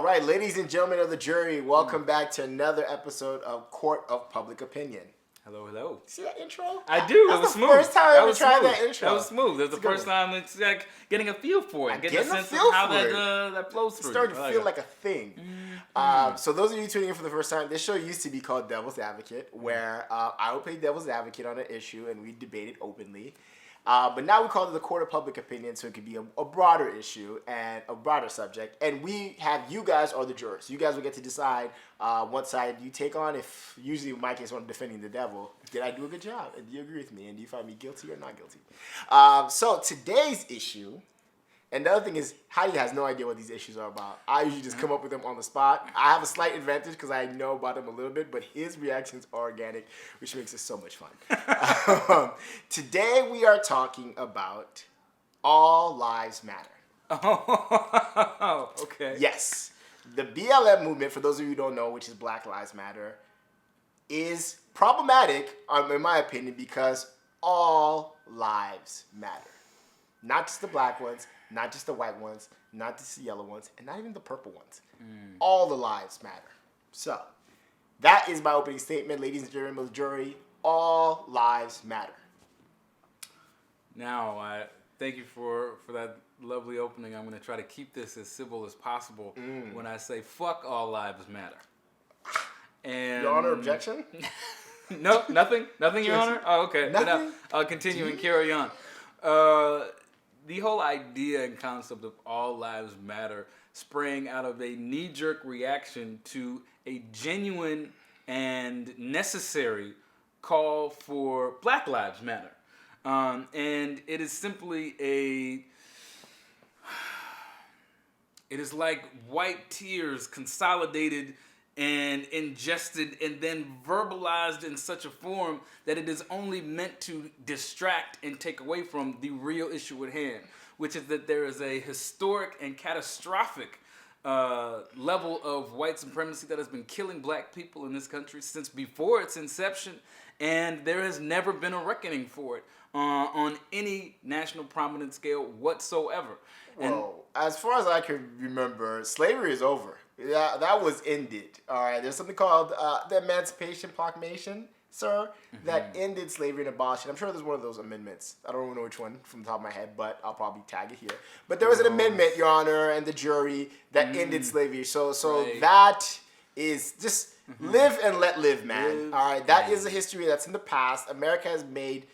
right, ladies and gentlemen of the jury, welcome back to another episode of Court of Public Opinion. Hello. See that intro? I do. That's It was the smooth. first time I ever tried that intro. That was smooth. That's the first time it's like getting a feel for it, getting a sense of how that flows through. It's starting to feel like a thing. So those of you tuning in for the first time, this show used to be called Devil's Advocate, where I would play Devil's Advocate on an issue and we debate it openly. But now we call it the Court of Public Opinion, so it could be a broader issue and a broader subject. And we have you guys are the jurors. You guys will get to decide what side you take on. If usually in my case, when I'm defending the devil, did I do a good job? And do you agree with me? And do you find me guilty or not guilty? So today's issue, and the other thing is, Heidi has no idea what these issues are about. I usually just come up with them on the spot. I have a slight advantage because I know about them a little bit, but his reactions are organic, which makes it so much fun. Today we are talking about All Lives Matter. Oh, okay. Yes. The BLM movement, for those of you who don't know, which is Black Lives Matter, is problematic, in my opinion, because all lives matter. Not just the black ones, not just the white ones, not just the yellow ones, and not even the purple ones. All the lives matter. So, that is my opening statement, ladies and gentlemen of the jury. All lives matter. Now, I thank you for that lovely opening. I'm going to try to keep this as civil as possible when I say fuck all lives matter. And Your Honor, objection? No, nothing, Your Honor. Oh, okay. Nothing? Then I'll continue and carry on. The whole idea and concept of all lives matter sprang out of a knee-jerk reaction to a genuine and necessary call for Black Lives Matter. And it is simply it is like white tears consolidated and ingested and then verbalized in such a form that it is only meant to distract and take away from the real issue at hand, which is that there is a historic and catastrophic level of white supremacy that has been killing black people in this country since before its inception, and there has never been a reckoning for it on any national prominent scale whatsoever. Well, as far as I can remember, slavery is over. Yeah, that was ended. All right, there's something called the Emancipation Proclamation, sir, that ended slavery and abolished it. I'm sure there's one of those amendments. I don't know which one from the top of my head, but I'll probably tag it here. But there was an amendment, Your Honor, and the jury that ended slavery. So right. That is just live and let live, man. All right, that is a history that's in the past. America has made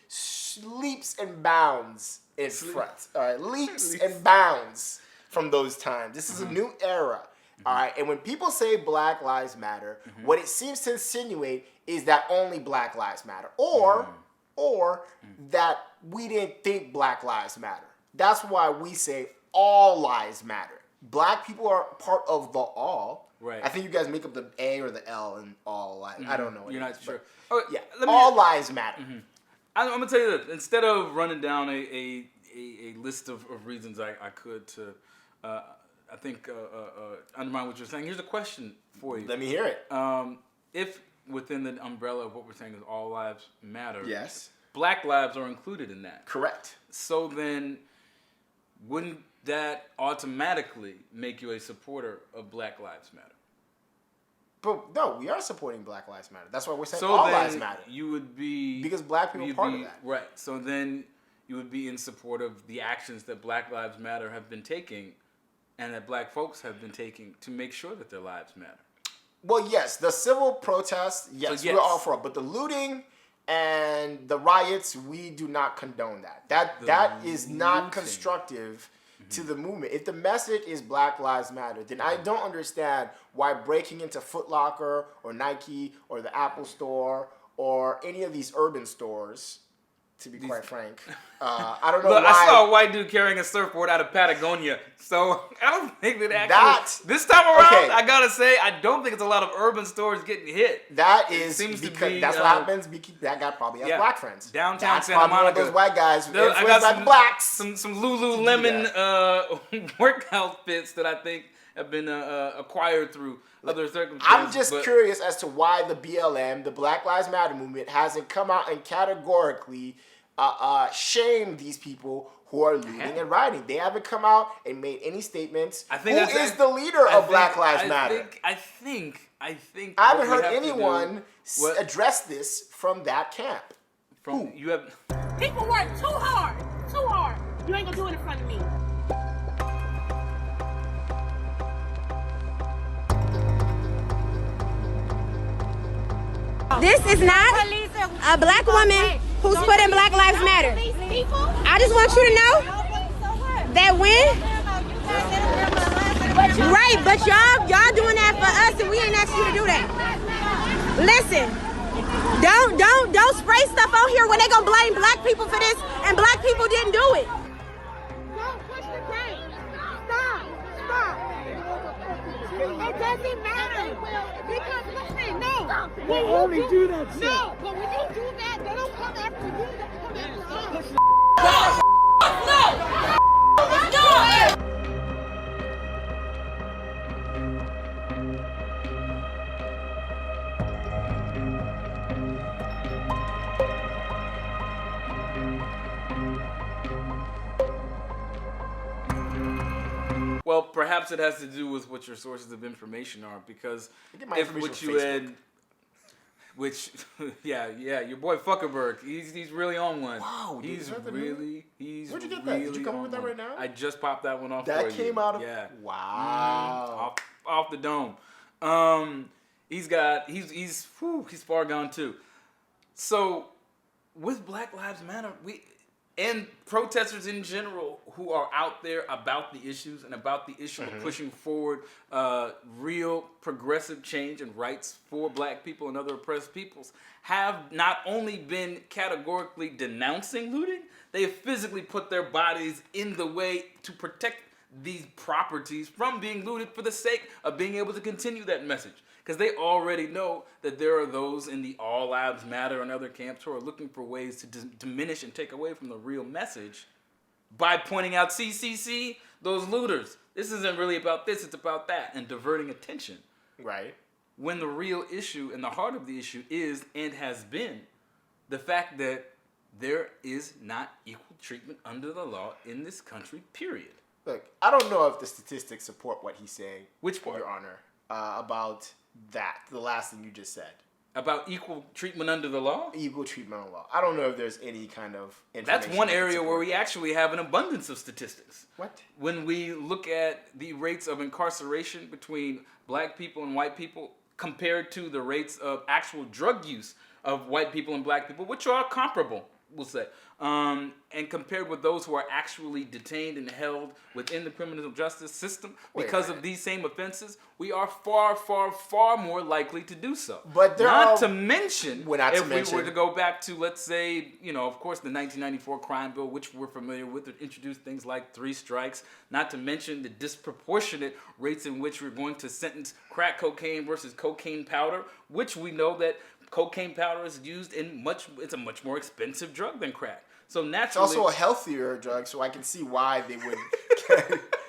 leaps and bounds in front. All right, leaps and bounds from those times. This is a new era. All right, and when people say Black Lives Matter, what it seems to insinuate is that only Black Lives Matter, or that we didn't think Black Lives Matter. That's why we say all lives matter. Black people are part of the all. Right. I think you guys make up the A or the L in all lives. I don't know. You're not sure. Yeah, all lives matter. I'm going to tell you this. Instead of running down a list of reasons I could to... I think undermine what you're saying. Here's a question for you. Let me hear it. If within the umbrella of what we're saying is all lives matter, yes, Black lives are included in that. Correct. So then, wouldn't that automatically make you a supporter of Black Lives Matter? But no, we are supporting Black Lives Matter. That's why we're saying so all then lives matter. You would be because Black people are part of that. Right. So then you would be in support of the actions that Black Lives Matter have been taking and that black folks have been taking to make sure that their lives matter. Well, yes, the civil protests, yes, we're all for it. But the looting and the riots, we do not condone that. That is not constructive to the movement. If the message is Black Lives Matter, then I don't understand why breaking into Foot Locker or Nike or the Apple Store or any of these urban stores, to be quite frank. I don't know why. I saw a white dude carrying a surfboard out of Patagonia. So I don't think that actually... this time around, I got to say, I don't think it's a lot of urban stores getting hit. That is because that's what happens. That guy probably has black friends. Downtown Santa Monica. Those white guys who I got some blacks. Some Lululemon workout fits that I think have been acquired through other circumstances. I'm just curious as to why the BLM, the Black Lives Matter movement, hasn't come out and categorically shame these people who are looting and rioting. They haven't come out and made any statements. Who is the leader of Black Lives Matter? I think. I haven't heard anyone address this from that camp. You have people work too hard. You ain't gonna do it in front of me. This is not a black woman who's put in Black Lives Matter. I just want you to know that right, but y'all doing that for us and we ain't asked you to do that. Listen, don't spray stuff on here when they gonna blame black people for this and black people didn't do it. Don't push the brake. Stop. It doesn't matter. Because listen, no. They only do that shit. No, but when you do that, they don't come after you, they come after us. No! Well, perhaps it has to do with what your sources of information are, because if what you had, your boy Fuckerberg, he's really on one. Wow, dude, he's really. Where'd you get that? Did you come up with that right now? I just popped that one off. That for came you. out of Wow, off the dome. He's far gone too. So with Black Lives Matter, and protesters in general who are out there about the issues and about the issue of pushing forward real progressive change and rights for black people and other oppressed peoples have not only been categorically denouncing looting, they have physically put their bodies in the way to protect these properties from being looted for the sake of being able to continue that message. Because they already know that there are those in the All Lives Matter and other camps who are looking for ways to diminish and take away from the real message by pointing out, see, those looters. This isn't really about this, it's about that, and diverting attention. Right. When the real issue and the heart of the issue is, and has been, the fact that there is not equal treatment under the law in this country, period. Look, I don't know if the statistics support what he's saying. Which part? Your Honor, about that, the last thing you just said. About equal treatment under the law? Equal treatment under law. I don't know if there's any kind of information. That's one area where we actually have an abundance of statistics. What? When we look at the rates of incarceration between black people and white people compared to the rates of actual drug use of white people and black people, which are comparable, we'll say, and compared with those who are actually detained and held within the criminal justice system because of these same offenses, we are far, far, far more likely to do so. But not to mention, we mention, were to go back to, let's say, of course, the 1994 crime bill, which we're familiar with, it introduced things like 3 strikes, not to mention the disproportionate rates in which we're going to sentence crack cocaine versus cocaine powder, which we know that cocaine powder is used it's a much more expensive drug than crack. So naturally, it's also a healthier drug, so I can see why they would.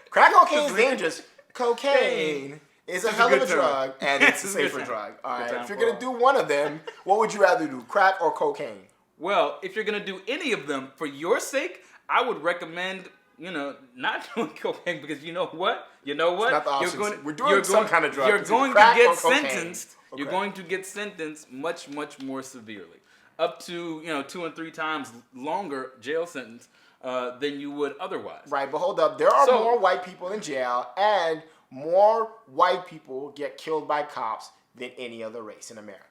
Crack cocaine is dangerous. Cocaine is a hell of a drug, and it's a safer drug. All right, if you're gonna do one of them, what would you rather do, crack or cocaine? Well, if you're gonna do any of them for your sake, I would recommend not doing cocaine, because you know what? It's not the option. We're doing some kind of drug. You're going to get sentenced. You're going to get sentenced much, much more severely, up to 2 and 3 times longer jail sentence than you would otherwise. Right, but hold up. There are more white people in jail, and more white people get killed by cops than any other race in America.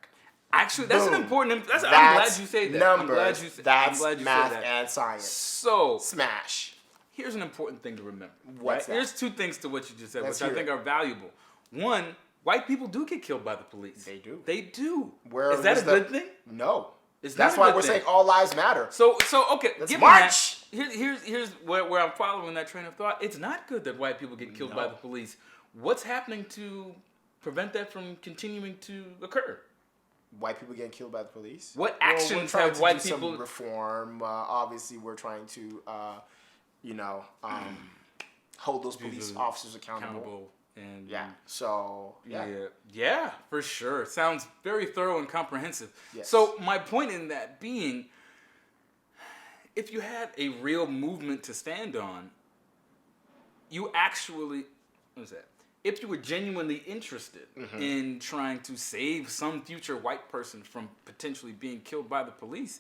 Actually, that's an important. I'm glad you say that. Numbers. I'm glad you math say that. and science. So smash. Here's an important thing to remember. What's that? Here's 2 things to what you just said, Let's which I think are valuable. One, white people do get killed by the police. They do. They do. Is that a good thing? No. That's why we're saying all lives matter. So okay. Let's march. Here's where I'm following that train of thought. It's not good that white people get killed by the police. What's happening to prevent that from continuing to occur? White people getting killed by the police? What actions have white people? Some reform. Obviously, we're trying to, hold those police officers accountable. And yeah, for sure. Sounds very thorough and comprehensive. Yes. So my point in that being, if you had a real movement to stand on, you actually, what is that? If you were genuinely interested in trying to save some future white person from potentially being killed by the police,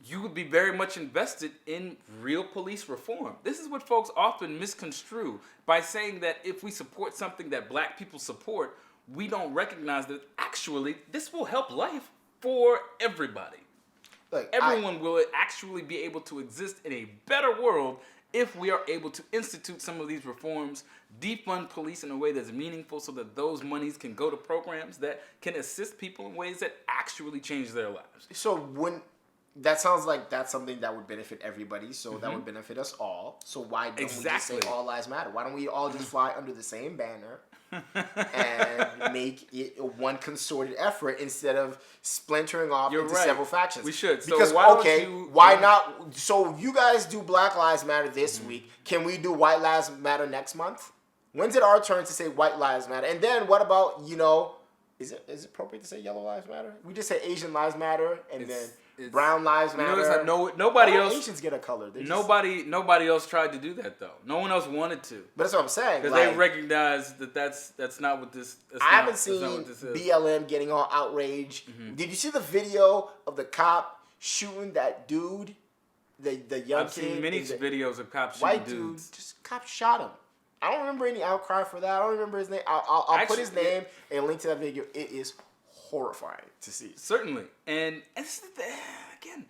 you would be very much invested in real police reform. This is what folks often misconstrue by saying that if we support something that black people support, we don't recognize that actually this will help life for everybody. Look, Everyone will actually be able to exist in a better world if we are able to institute some of these reforms, defund police in a way that's meaningful so that those monies can go to programs that can assist people in ways that actually change their lives. So that sounds like that's something that would benefit everybody, so that would benefit us all. So why don't we just say all lives matter? Why don't we all just fly under the same banner and make it one concerted effort instead of splintering off into several factions? We should. Because, so why not? So you guys do Black Lives Matter this week. Can we do White Lives Matter next month? When's it our turn to say White Lives Matter? And then what about, is it appropriate to say Yellow Lives Matter? We just say Asian Lives Matter and then Brown Lives Matter. Nobody else. Asians get a color. Nobody else tried to do that though. No one else wanted to. But that's what I'm saying. Because they recognize that that's not what this. I haven't seen BLM getting all outraged. Did you see the video of the cop shooting that dude? The young I've kid. seen many videos of cops shooting white dudes. Dude, just cop shot him. I don't remember any outcry for that. I don't remember his name. I'll put his name and link to that video. It is horrifying to see. Certainly. And again,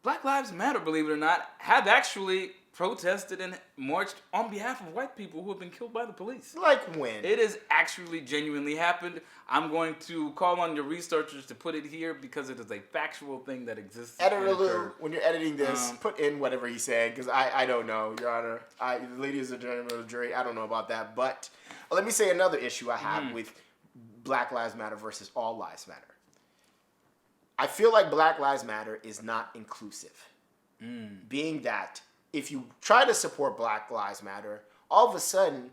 Black Lives Matter, believe it or not, have actually protested and marched on behalf of white people who have been killed by the police. Like when? It has actually genuinely happened. I'm going to call on your researchers to put it here because it is a factual thing that exists. Editor Lou, when you're editing this, put in whatever he's saying because I don't know, Your Honor. Ladies and gentlemen of the jury, I don't know about that. But let me say another issue I have with Black Lives Matter versus All Lives Matter. I feel like Black Lives Matter is not inclusive. Being that if you try to support Black Lives Matter, all of a sudden,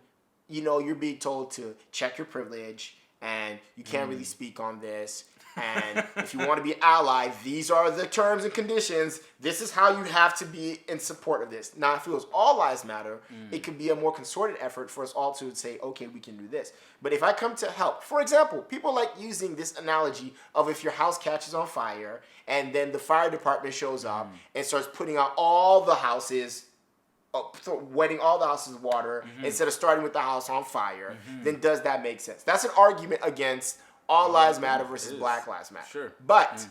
you're being told to check your privilege and you can't really speak on this. And if you want to be an ally, these are the terms and conditions. This is how you have to be in support of this. Now, if it was All Lives Matter, it could be a more concerted effort for us all to say, okay, we can do this. But if I come to help, for example, people like using this analogy of if your house catches on fire and then the fire department shows up and starts putting out all the houses, wetting all the houses with water instead of starting with the house on fire, then does that make sense? That's an argument against All Lives Matter versus Black Lives Matter. Sure. But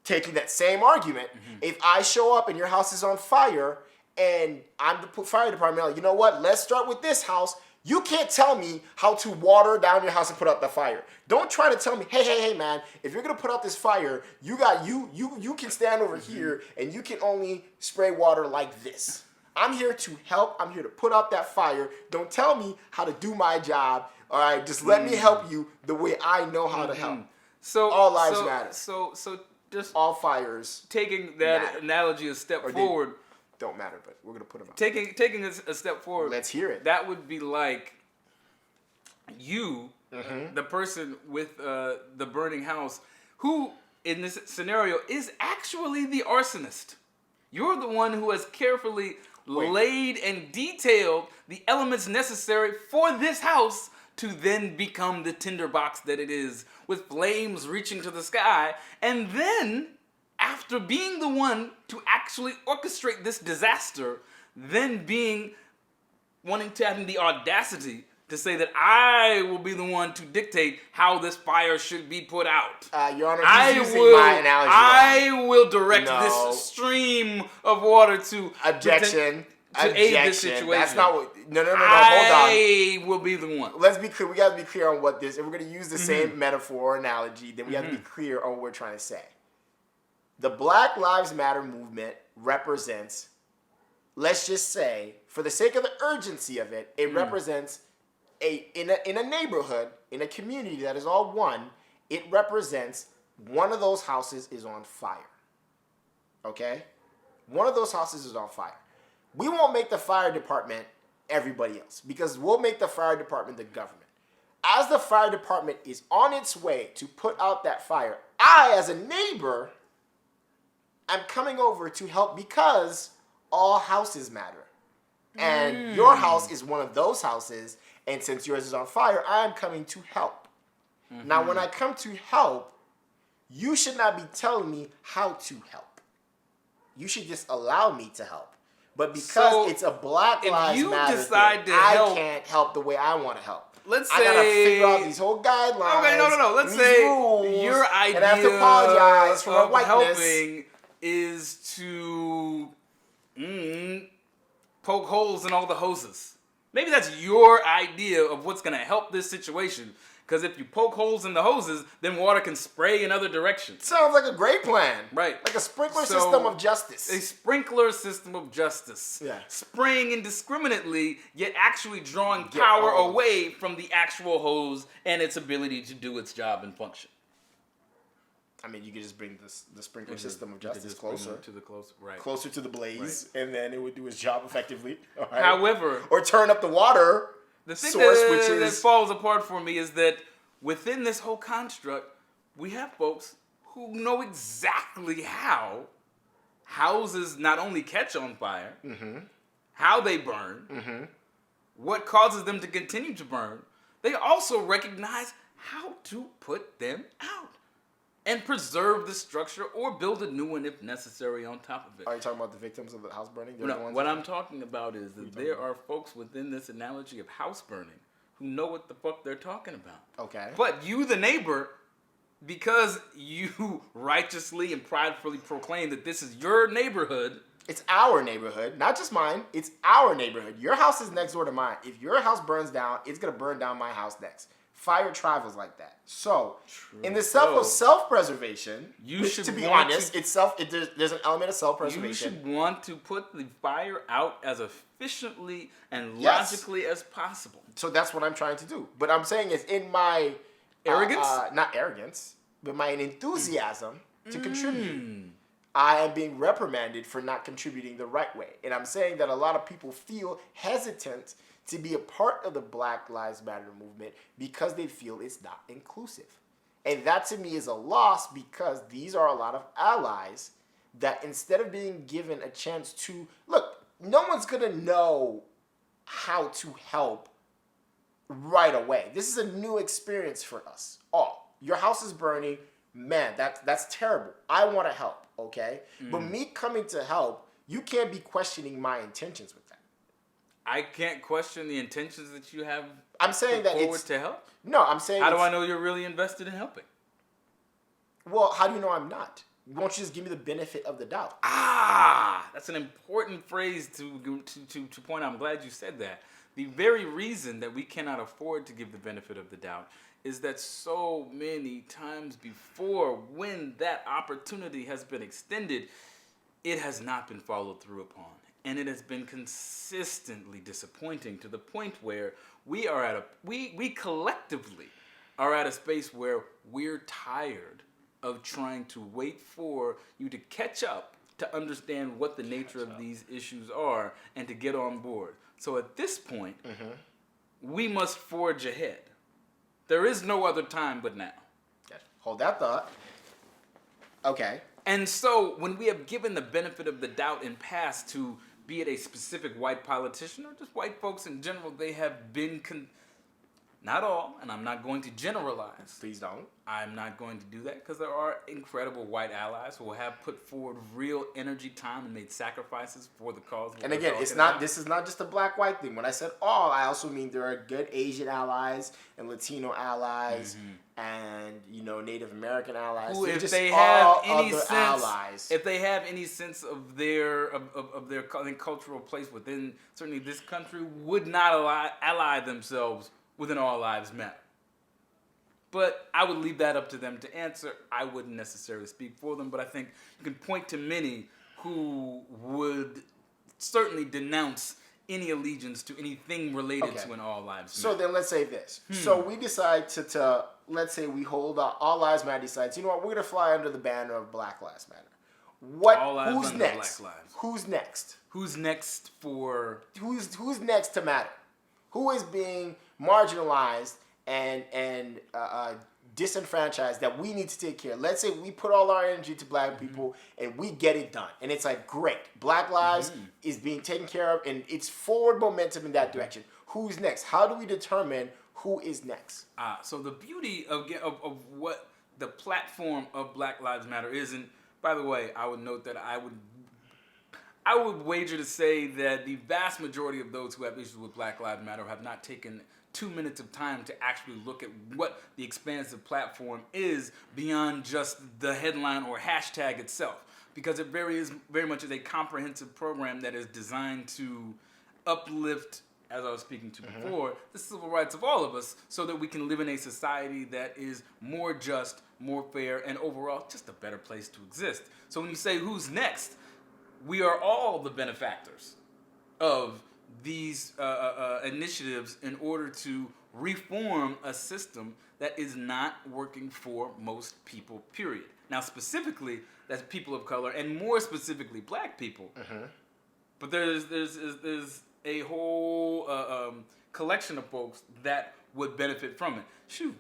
taking that same argument, if I show up and your house is on fire and I'm the fire department, like, you know what? Let's start with this house. You can't tell me how to water down your house and put out the fire. Don't try to tell me, hey, man, if you're gonna put out this fire, you can stand over here and you can only spray water like this. I'm here to help. I'm here to put out that fire. Don't tell me how to do my job. All right, just let me help you the way I know how to help. So all lives matter. So just all fires taking that analogy a step forward. Don't matter, but we're gonna put them out. Taking a step forward. Let's hear it. That would be like you, the person with the burning house, who in this scenario is actually the arsonist. You're the one who has carefully laid and detailed the elements necessary for this house to then become the tinderbox that it is, with flames reaching to the sky. And then, after being the one to actually orchestrate this disaster, then having the audacity to say that I will be the one to dictate how this fire should be put out. Your Honor, my analogy. I will direct this stream of water to objection. Aid this situation. That's not what. No. Hold on. I will be the one. Let's be clear. We got to be clear on what this. If we're going to use the same metaphor or analogy, then we have to be clear on what we're trying to say. The Black Lives Matter movement represents, let's just say, for the sake of the urgency of it, it represents in a neighborhood, in a community that is all one. It represents one of those houses is on fire. Okay? One of those houses is on fire. We won't make the fire department everybody else because we'll make the fire department the government. As the fire department is on its way to put out that fire, I, as a neighbor, I'm coming over to help because all houses matter. And your house is one of those houses, and since yours is on fire, I'm coming to help. Now, when I come to help, you should not be telling me how to help. You should just allow me to help. But because it's a Black Lives Matter thing, I can't help the way I want to help. Let's I gotta figure out these whole guidelines. Okay, no. Let's these say rules, your idea and I have to apologize for my of whiteness. helping is to poke holes in all the hoses. Maybe that's your idea of what's going to help this situation. Because if you poke holes in the hoses, then water can spray in other directions. Sounds like a great plan. Right. Like a sprinkler system of justice. A sprinkler system of justice. Yeah. Spraying indiscriminately, yet actually drawing power away from the actual hose and its ability to do its job and function. I mean, you could just bring the sprinkler system of justice closer to the closer to the blaze, and then it would do its job effectively. All right? However, or turn up the water the thing source, that falls apart for me is that within this whole construct, we have folks who know exactly how houses not only catch on fire, how they burn, what causes them to continue to burn. They also recognize how to put them out and preserve the structure or build a new one if necessary on top of it. Are you talking about the victims of the house burning? No, what I'm talking about is that there are folks within this analogy of house burning who know what the fuck they're talking about. Okay. But you, the neighbor, because you righteously and pridefully proclaim that this is your neighborhood. It's our neighborhood, not just mine. It's our neighborhood. Your house is next door to mine. If your house burns down, it's going to burn down my house next. Fire travels like that. So, in the self-preservation, to be honest, there's an element of self-preservation. You should want to put the fire out as efficiently and logically as possible. So that's what I'm trying to do. But I'm saying it's in my arrogance, not arrogance, but my enthusiasm to contribute. I am being reprimanded for not contributing the right way. And I'm saying that a lot of people feel hesitant to be a part of the Black Lives Matter movement because they feel it's not inclusive. And that to me is a loss because these are a lot of allies that instead of being given a chance to, look, no one's going to know how to help right away. This is a new experience for us all. Your house is burning. Man, that's terrible. I want to help, okay? But me coming to help, you can't be questioning my intentions with that. I can't question the intentions that you have. I'm saying that forward to help. No, I'm saying. How do I know you're really invested in helping? Well, how do you know I'm not? Won't you just give me the benefit of the doubt? That's an important phrase to point out. I'm glad you said that. The very reason that we cannot afford to give the benefit of the doubt is that so many times before, when that opportunity has been extended, it has not been followed through upon. And it has been consistently disappointing to the point where we collectively are at a space where we're tired of trying to wait for you to catch up to understand what the nature of these issues are and to get on board. So at this point, we must forge ahead. There is no other time but now. Hold that thought. Okay. And so when we have given the benefit of the doubt in past to be it a specific white politician or just white folks in general, they have been, not all, and I'm not going to generalize. Please don't. I'm not going to do that because there are incredible white allies who have put forward real energy, time, and made sacrifices for the cause. And again, this is not just a black-white thing. When I said all, I also mean there are good Asian allies and Latino allies and, Native American allies. Who, if they have any sense of their cultural place within certainly this country, would not ally themselves with an All Lives Matter. But I would leave that up to them to answer. I wouldn't necessarily speak for them, but I think you can point to many who would certainly denounce any allegiance to anything related to an All Lives Matter. So then let's say this. So we decide to let's say we hold All Lives Matter decides, you know what, we're going to fly under the banner of Black Lives Matter. Who's next? Who's next? Who's next to matter? Who is being marginalized and disenfranchised that we need to take care. Let's say we put all our energy to black people and we get it done. And it's like, great. Black lives is being taken care of and it's forward momentum in that direction. Who's next? How do we determine who is next? So the beauty of what the platform of Black Lives Matter is, and by the way, I would note that I would wager to say that the vast majority of those who have issues with Black Lives Matter have not taken 2 minutes of time to actually look at what the expansive platform is beyond just the headline or hashtag itself, because it very much is a comprehensive program that is designed to uplift, as I was speaking to before, the civil rights of all of us so that we can live in a society that is more just, more fair, and overall just a better place to exist. So when you say who's next, we are all the benefactors of these initiatives in order to reform a system that is not working for most people, period. Now, specifically, that's people of color, and more specifically, black people. But there's a whole collection of folks that would benefit from it. Shoot,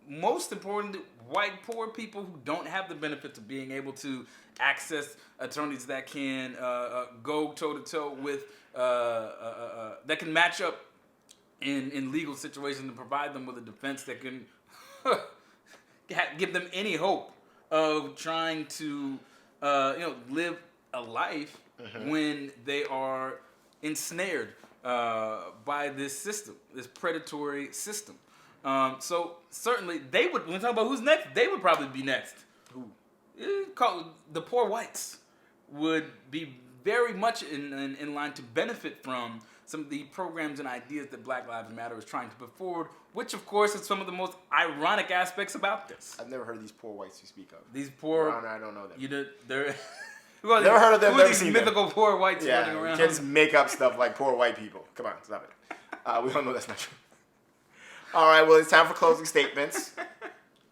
most importantly, white poor people who don't have the benefits of being able to access attorneys that can go toe-to-toe with, that can match up in legal situations and provide them with a defense that can give them any hope of trying to live a life when they are ensnared by this system, this predatory system. So certainly they would, when we talk about who's next, they would probably be next. Who? The poor whites would be very much in line to benefit from some of the programs and ideas that Black Lives Matter is trying to put forward, which of course is some of the most ironic aspects about this. I've never heard of these poor whites you speak of. These poor... I don't know them. They're... Never heard of them, who never are these seen mythical them. poor whites running around? You can't just make up stuff like poor white people. Come on, stop it. We all know that's not true. All right, well, it's time for closing statements.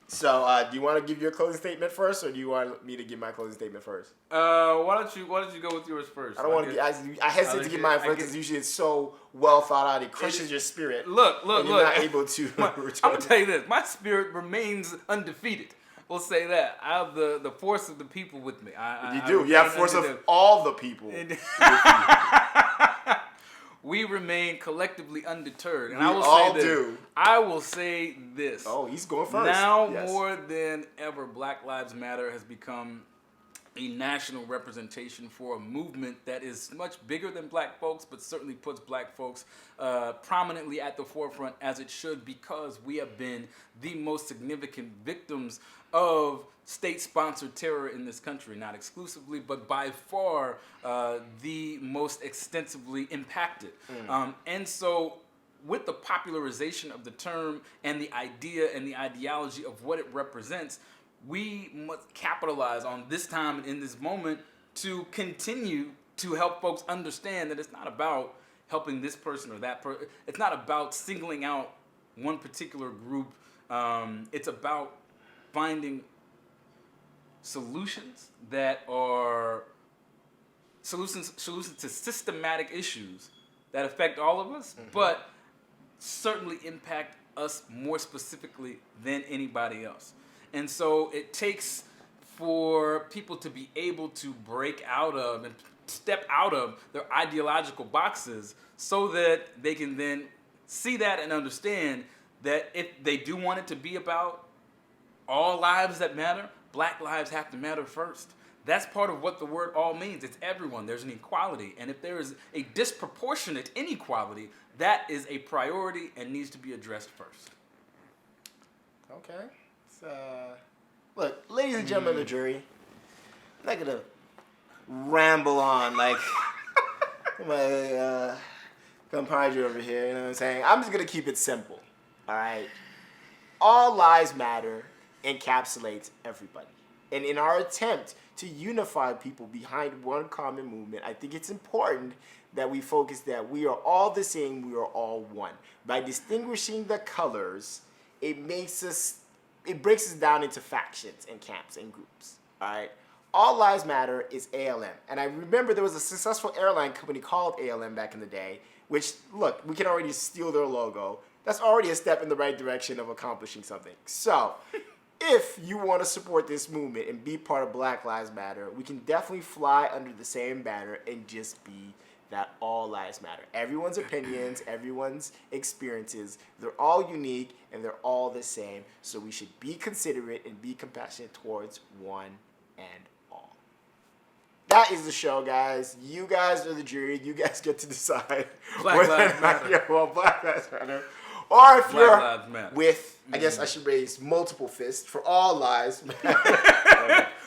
So, do you want to give your closing statement first, or do you want me to give my closing statement first? Why don't you go with yours first? I don't want to. I hesitate to give mine first because usually it's so well thought out. It crushes your spirit. Look. And you're not able to. I'm gonna tell you this: my spirit remains undefeated. We'll say that. I have the force of the people with me. You do. You have force of all the people. We remain collectively undeterred. And We I will all say this. do. I will say this. Oh, he's going first. Now Yes. more than ever, Black Lives Matter has become a national representation for a movement that is much bigger than black folks, but certainly puts black folks prominently at the forefront, as it should, because we have been the most significant victims of state-sponsored terror in this country. Not exclusively, but by far the most extensively impacted. And so with the popularization of the term and the idea and the ideology of what it represents, we must capitalize on this time and in this moment to continue to help folks understand that it's not about helping this person or that person. It's not about singling out one particular group. It's about finding solutions that are solutions to systematic issues that affect all of us, but certainly impact us more specifically than anybody else. And so it takes for people to be able to break out of and step out of their ideological boxes so that they can then see that and understand that if they do want it to be about all lives that matter, black lives have to matter first. That's part of what the word all means. It's everyone. There's an equality. And if there is a disproportionate inequality, that is a priority and needs to be addressed first. Okay. Look, ladies and gentlemen of the jury, I'm not going to ramble on like my compadre over here, you know what I'm saying? I'm just going to keep it simple, all right? All lives matter encapsulates everybody. And in our attempt to unify people behind one common movement, I think it's important that we focus that we are all the same, we are all one. By distinguishing the colors, it breaks us down into factions and camps and groups, all right? All Lives Matter is ALM. And I remember there was a successful airline company called ALM back in the day, which, look, we can already steal their logo. that's already a step in the right direction of accomplishing something. So, if you want to support this movement and be part of Black Lives Matter, we can definitely fly under the same banner and just be that all lives matter. Everyone's opinions, everyone's experiences, they're all unique and they're all the same. So we should be considerate and be compassionate towards one and all. That is the show, guys. You guys are the jury. You guys get to decide. Black Lives Matter. Yeah, well, Black Lives Matter. Or if Black you're Lives Matter. with, I guess I should raise multiple fists for all lives.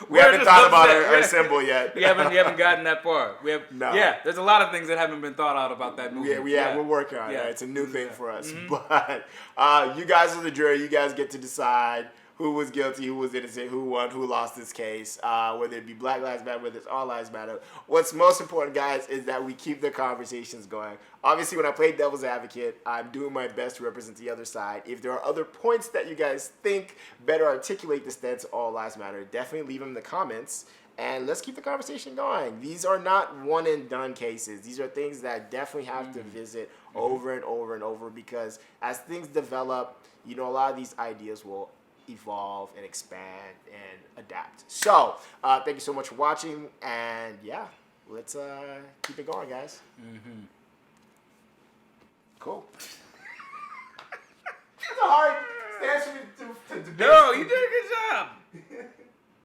We We're haven't just thought about upset. our symbol yet. You haven't gotten that far. No. Yeah, there's a lot of things that haven't been thought out about that movie. We're working on it. Yeah. It's a new thing for us. Mm-hmm. But you guys are the jury. You guys get to decide who was guilty, who was innocent, who won, who lost this case, whether it be Black Lives Matter, whether it's All Lives Matter. What's most important, guys, is that we keep the conversations going. Obviously, when I play devil's advocate, I'm doing my best to represent the other side. If there are other points that you guys think better articulate the stance of All Lives Matter, definitely leave them in the comments. And let's keep the conversation going. These are not one and done cases. These are things that definitely have to visit over and over and over, because as things develop, a lot of these ideas will evolve and expand and adapt. So, thank you so much for watching, and yeah, let's keep it going, guys. Cool.